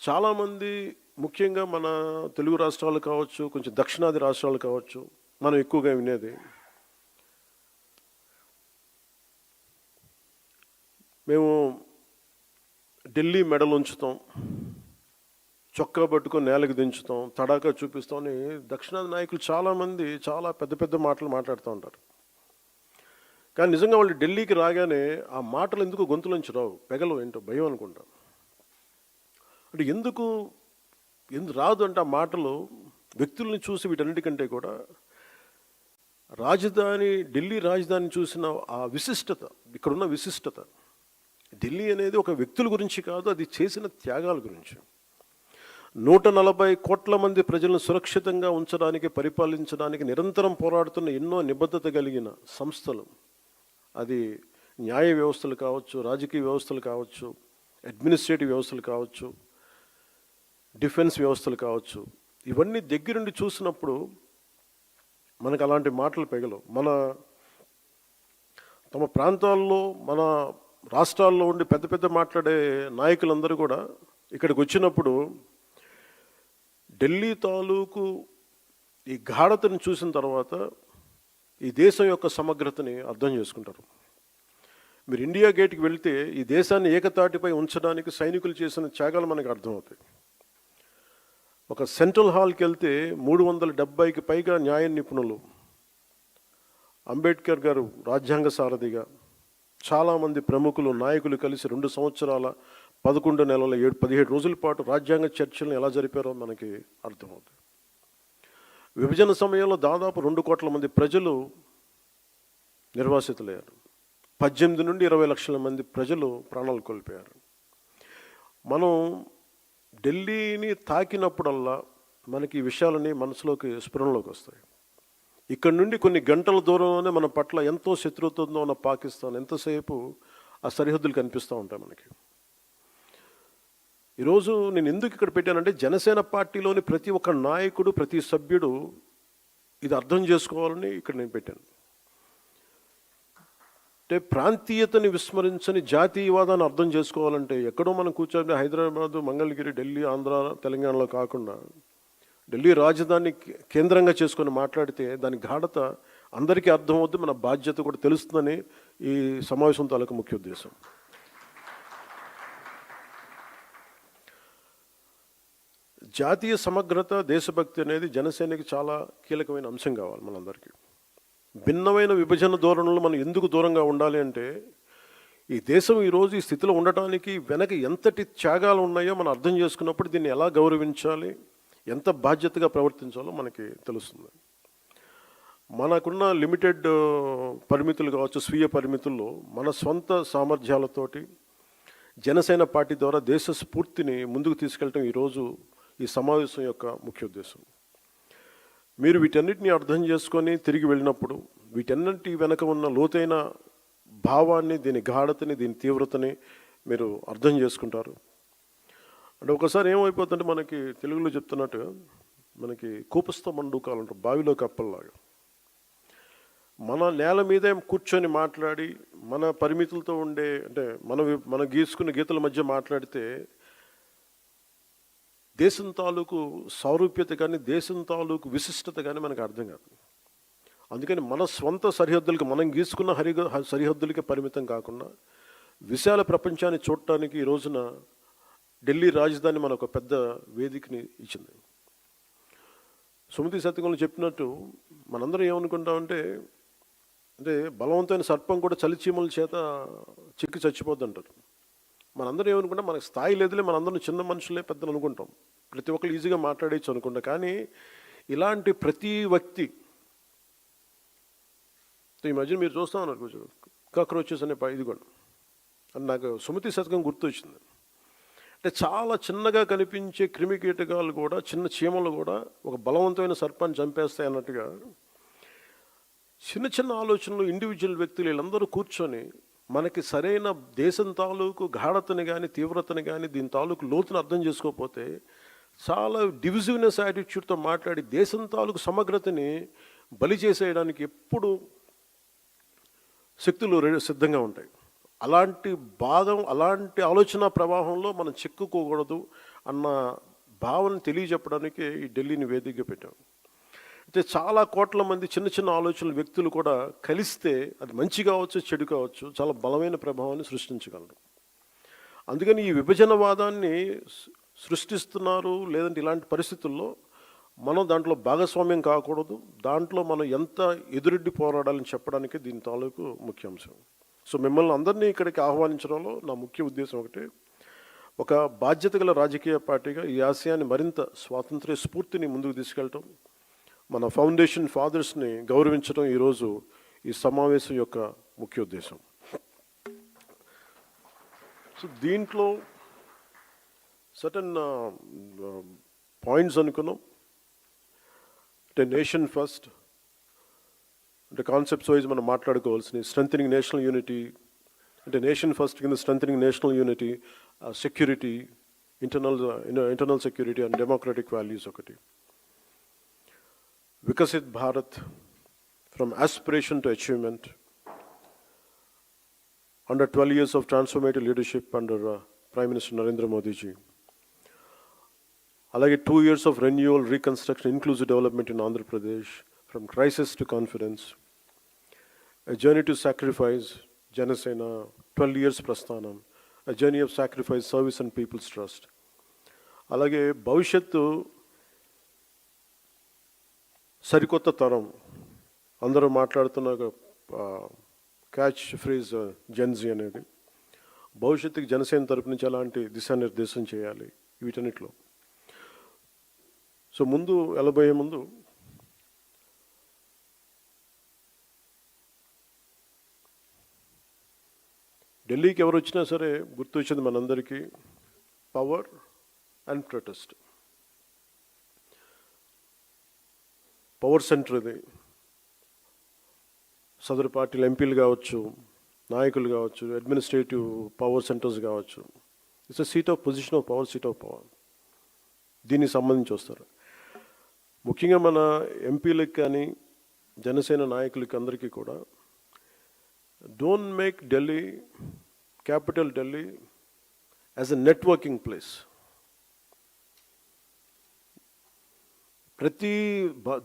చాలామంది ముఖ్యంగా మన తెలుగు రాష్ట్రాలు కావచ్చు, కొంచెం దక్షిణాది రాష్ట్రాలు కావచ్చు, మనం ఎక్కువగా వినేది మేము ఢిల్లీ మెడలు ఉంచుతాం, చొక్కా పట్టుకొని నేలకు దించుతాం, తడాకా చూపిస్తాం అని దక్షిణాది నాయకులు చాలామంది చాలా పెద్ద పెద్ద మాటలు మాట్లాడుతూ ఉంటారు. కానీ నిజంగా వాళ్ళు ఢిల్లీకి రాగానే ఆ మాటలు ఎందుకు గొంతులోంచి రావు, పెగలు ఏంటో భయం అనుకుంటా. అంటే ఎందుకు రాదు అంటే ఆ మాటలు వ్యక్తుల్ని చూసి వీటన్నిటికంటే కూడా ఢిల్లీ రాజధాని చూసిన ఆ విశిష్టత, ఇక్కడున్న విశిష్టత, ఢిల్లీ అనేది ఒక వ్యక్తుల గురించి కాదు, అది చేసిన త్యాగాల గురించి. 140 కోట్ల మంది ప్రజలను సురక్షితంగా ఉంచడానికి, పరిపాలించడానికి నిరంతరం పోరాడుతున్న ఎన్నో నిబద్ధత కలిగిన సంస్థలు, అది న్యాయ వ్యవస్థలు కావచ్చు, రాజకీయ వ్యవస్థలు కావచ్చు, అడ్మినిస్ట్రేటివ్ వ్యవస్థలు కావచ్చు, డిఫెన్స్ వ్యవస్థలు కావచ్చు, ఇవన్నీ దగ్గరుండి చూసినప్పుడు మనకు అలాంటి మాటలు పెగలవు. తమ ప్రాంతాల్లో, మన రాష్ట్రాల్లో ఉండి పెద్ద పెద్ద మాట్లాడే నాయకులందరూ కూడా ఇక్కడికి వచ్చినప్పుడు ఢిల్లీ తాలూకు ఈ గాఢతను చూసిన తర్వాత ఈ దేశం యొక్క సమగ్రతని అర్థం చేసుకుంటారు. మీరు ఇండియా గేట్కి వెళ్తే ఈ దేశాన్ని ఏకతాటిపై ఉంచడానికి సైనికులు చేసిన త్యాగాలు మనకు అర్థమవుతాయి. ఒక సెంట్రల్ హాల్కి వెళ్తే 370కి పైగా న్యాయ నిపుణులు, అంబేద్కర్ గారు రాజ్యాంగ సారథిగా, చాలామంది ప్రముఖులు, నాయకులు కలిసి 2 సంవత్సరాల 11 నెలల 17 రోజుల పాటు రాజ్యాంగ చర్చలను ఎలా జరిపారో మనకి అర్థమవుతుంది. విభజన సమయంలో దాదాపు 2 కోట్ల మంది ప్రజలు నిర్వాసితులయ్యారు. 18 నుండి 20 లక్షల మంది ప్రజలు ప్రాణాలు కోల్పోయారు. మనం ఢిల్లీని తాకినప్పుడల్లా మనకి ఈ విషయాలని మనసులోకి, స్ఫురణలోకి వస్తాయి. ఇక్కడ నుండి కొన్ని గంటల దూరంలోనే మన పట్ల ఎంతో శత్రుత్వంతో ఉన్న పాకిస్తాన్ ఎంతసేపు ఆ సరిహద్దులు కనిపిస్తూ ఉంటాయి మనకి. ఈరోజు నేను ఎందుకు ఇక్కడ పెట్టానంటే, జనసేన పార్టీలోని ప్రతి ఒక్క నాయకుడు, ప్రతి సభ్యుడు ఇది అర్థం చేసుకోవాలని ఇక్కడ నేను పెట్టాను. అంటే ప్రాంతీయతని విస్మరించని జాతీయవాదాన్ని అర్థం చేసుకోవాలంటే ఎక్కడో మనం కూర్చొని హైదరాబాదు, మంగళగిరి, ఢిల్లీ, ఆంధ్ర, తెలంగాణలో కాకుండా ఢిల్లీ రాజధాని కేంద్రంగా చేసుకొని మాట్లాడితే దాని గాఢత అందరికీ అర్థమవుద్ది, మన బాధ్యత కూడా తెలుస్తుందని ఈ సమావేశం తాలూకు ముఖ్య ఉద్దేశం. జాతీయ సమగ్రత, దేశభక్తి అనేది జనసేనకి చాలా కీలకమైన అంశం కావాలి మనందరికీ. భిన్నమైన విభజన ధోరణులు మనం ఎందుకు దూరంగా ఉండాలి అంటే, ఈ దేశం ఈరోజు ఈ స్థితిలో ఉండటానికి వెనక ఎంతటి త్యాగాలు ఉన్నాయో మనం అర్థం చేసుకున్నప్పుడు దీన్ని ఎలా గౌరవించాలి, ఎంత బాధ్యతగా ప్రవర్తించాలో మనకి తెలుస్తుంది. మనకున్న లిమిటెడ్ పరిమితులు కావచ్చు, స్వీయ పరిమితుల్లో మన సొంత సామర్థ్యాలతోటి జనసేన పార్టీ ద్వారా దేశ స్ఫూర్తిని ముందుకు తీసుకెళ్ళటం ఈరోజు ఈ సమావేశం యొక్క ముఖ్య ఉద్దేశం. మీరు వీటన్నిటిని అర్థం చేసుకొని తిరిగి వెళ్ళినప్పుడు వీటన్నిటి వెనక ఉన్న లోతైన భావాన్ని, దీని గాఢతని, దీని తీవ్రతని మీరు అర్థం చేసుకుంటారు. అంటే ఒకసారి ఏమైపోతుందంటే, మనకి తెలుగులో చెప్తున్నట్టు మనకి కూపస్థ మండూకాలు అంటారు, బావిలో కప్పల్లాగా. మన నేల మీదే కూర్చొని మాట్లాడి, మన పరిమితులతో ఉండే, అంటే మన గీసుకున్న గీతల మధ్య మాట్లాడితే దేశం తాలూకు సారూప్యత కానీ, దేశం తాలూకు విశిష్టత కానీ మనకు అర్థం కాదు. అందుకని మన స్వంత సరిహద్దులకి, మనం గీసుకున్న సరిహద్దులకి పరిమితం కాకుండా విశాల ప్రపంచాన్ని చూడటానికి ఈ రోజున ఢిల్లీ రాజధాని మనకు ఒక పెద్ద వేదికని ఇచ్చింది. సుమతి శతకంలో చెప్పినట్టు మనందరం ఏమనుకుంటామంటే, అంటే బలవంతమైన సర్పం కూడా చలిచీమల చేత చిక్కి చచ్చిపోద్ది అంటారు. మనందరం ఏమనుకుంటాం, మనకు స్థాయి లేదులే, మనందరం చిన్న మనుషులే పెద్దలు అనుకుంటాం, ప్రతి ఒక్కరు ఈజీగా మాట్లాడేయచ్చు అనుకుంటా. కానీ ఇలాంటి ప్రతి వ్యక్తి, ఈ మధ్య మీరు చూస్తూ ఉన్నారు కొంచెం కాక్రోచెస్ అనే ఇది కూడా, అని నాకు సుమతి శతకం గుర్తొచ్చింది. అంటే చాలా చిన్నగా కనిపించే క్రిమి కీటకాలు కూడా, చిన్న చీమలు కూడా ఒక బలవంతమైన సర్పాన్ని చంపేస్తాయి అన్నట్టుగా చిన్న చిన్న ఆలోచనలు ఇండివిజువల్ వ్యక్తులు వీళ్ళందరూ కూర్చొని మనకి సరైన దేశం తాలూకు గాఢతని కానీ, తీవ్రతని కానీ, దీని తాలూకు లోతుని అర్థం చేసుకోకపోతే చాలా డివిజివ్నెస్ యాటిట్యూడ్తో మాట్లాడి దేశం తాలూకు సమగ్రతని బలి చేసేయడానికి ఎప్పుడు శక్తులు సిద్ధంగా ఉంటాయి. అలాంటి అలాంటి ఆలోచన ప్రవాహంలో మనం చిక్కుకోకూడదు అన్న భావన తెలియజెప్పడానికి ఈ ఢిల్లీని వేదికగా పెట్టాం. అయితే చాలా కోట్ల మంది చిన్న చిన్న ఆలోచనల వ్యక్తులు కూడా కలిస్తే అది మంచి కావచ్చు, చెడు కావచ్చు, చాలా బలమైన ప్రభావాన్ని సృష్టించగలరు. అందుకని ఈ విభజనవాదాన్ని సృష్టిస్తున్నారు, లేదంటే ఇలాంటి పరిస్థితుల్లో మనం దాంట్లో భాగస్వామ్యం కాకూడదు, దాంట్లో మనం ఎంత ఎదురెడ్డి పోరాడాలని చెప్పడానికి దీని తాలూకు ముఖ్యాంశం. సో మిమ్మల్ని అందరినీ ఇక్కడికి ఆహ్వానించడంలో నా ముఖ్య ఉద్దేశం ఒకటి, ఒక బాధ్యత గల రాజకీయ పార్టీగా ఈ ఆశయాన్ని మరింత స్వాతంత్ర్య స్ఫూర్తిని ముందుకు తీసుకెళ్ళటం, మన ఫౌండేషన్ ఫాదర్స్ని గౌరవించడం ఈరోజు ఈ సమావేశం యొక్క ముఖ్య ఉద్దేశం. సో దీంట్లో సర్టన్ పాయింట్స్ అనుకున్నాం. అంటే నేషన్ ఫస్ట్, అంటే కాన్సెప్ట్స్ వైజ్ మనం మాట్లాడుకోవాల్సిన స్ట్రెంథనింగ్ నేషనల్ యూనిటీ, అంటే నేషన్ ఫస్ట్ కింద strengthening national unity, security, internal security and democratic values ఒకటి. Vikasit Bharat, from aspiration to achievement, under 12 years of transformative leadership under Prime Minister Narendra Modi ji. Alage 2 years of renewal, reconstruction, inclusive development in Andhra Pradesh, from crisis to confidence. A journey to sacrifice, Janasena, 12 years prasthanam, a journey of sacrifice, service and people's trust. Alage Bhavishyattu సరికొత్త తరం, అందరూ మాట్లాడుతున్న catch phrase Gen Z అనేది, భవిష్యత్తుకి జనసేన తరపు నుంచి ఎలాంటి దిశానిర్దేశం చేయాలి వీటన్నిటిలో. సో ముందు వెళ్ళబోయే ముందు ఢిల్లీకి ఎవరు వచ్చినా సరే గుర్తొచ్చింది మనందరికీ power and protest. Power centre ఇది. సదరు పార్టీలు ఎంపీలు కావచ్చు, నాయకులు కావచ్చు, అడ్మినిస్ట్రేటివ్ పవర్ సెంటర్స్ కావచ్చు, it's a seat of position of power, seat of power. దీనికి సంబంధించి వస్తారు. ముఖ్యంగా మన ఎంపీలకు కానీ జనసేన నాయకులకి అందరికీ కూడా, don't make Delhi, capital Delhi, as a networking place. ప్రతి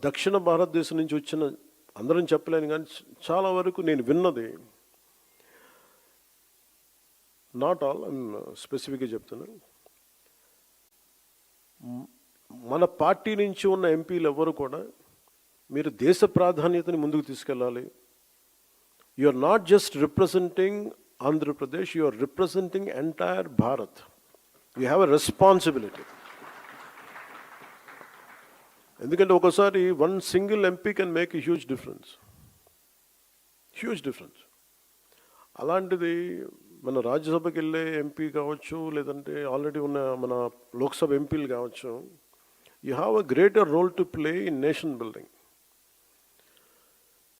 దక్షిణ భారతదేశం నుంచి వచ్చిన అందరం చెప్పలేను కానీ చాలా వరకు నేను విన్నది, నాట్ ఆల్, స్పెసిఫిక్గా చెప్తున్నాను, మన పార్టీ నుంచి ఉన్న ఎంపీలు ఎవరు కూడా మీరు దేశ ప్రాధాన్యతని ముందుకు తీసుకెళ్ళాలి. You are not just representing Andhra Pradesh, you are representing entire Bharat. You have a responsibility. ఎందుకంటే ఒకసారి one single MP can make a huge difference. అలాంటిది మన రాజ్యసభకి వెళ్ళే ఎంపీ కావచ్చు, లేదంటే ఆల్రెడీ ఉన్న మన లోక్సభ ఎంపీలు కావచ్చు, you have a greater role to play in nation building.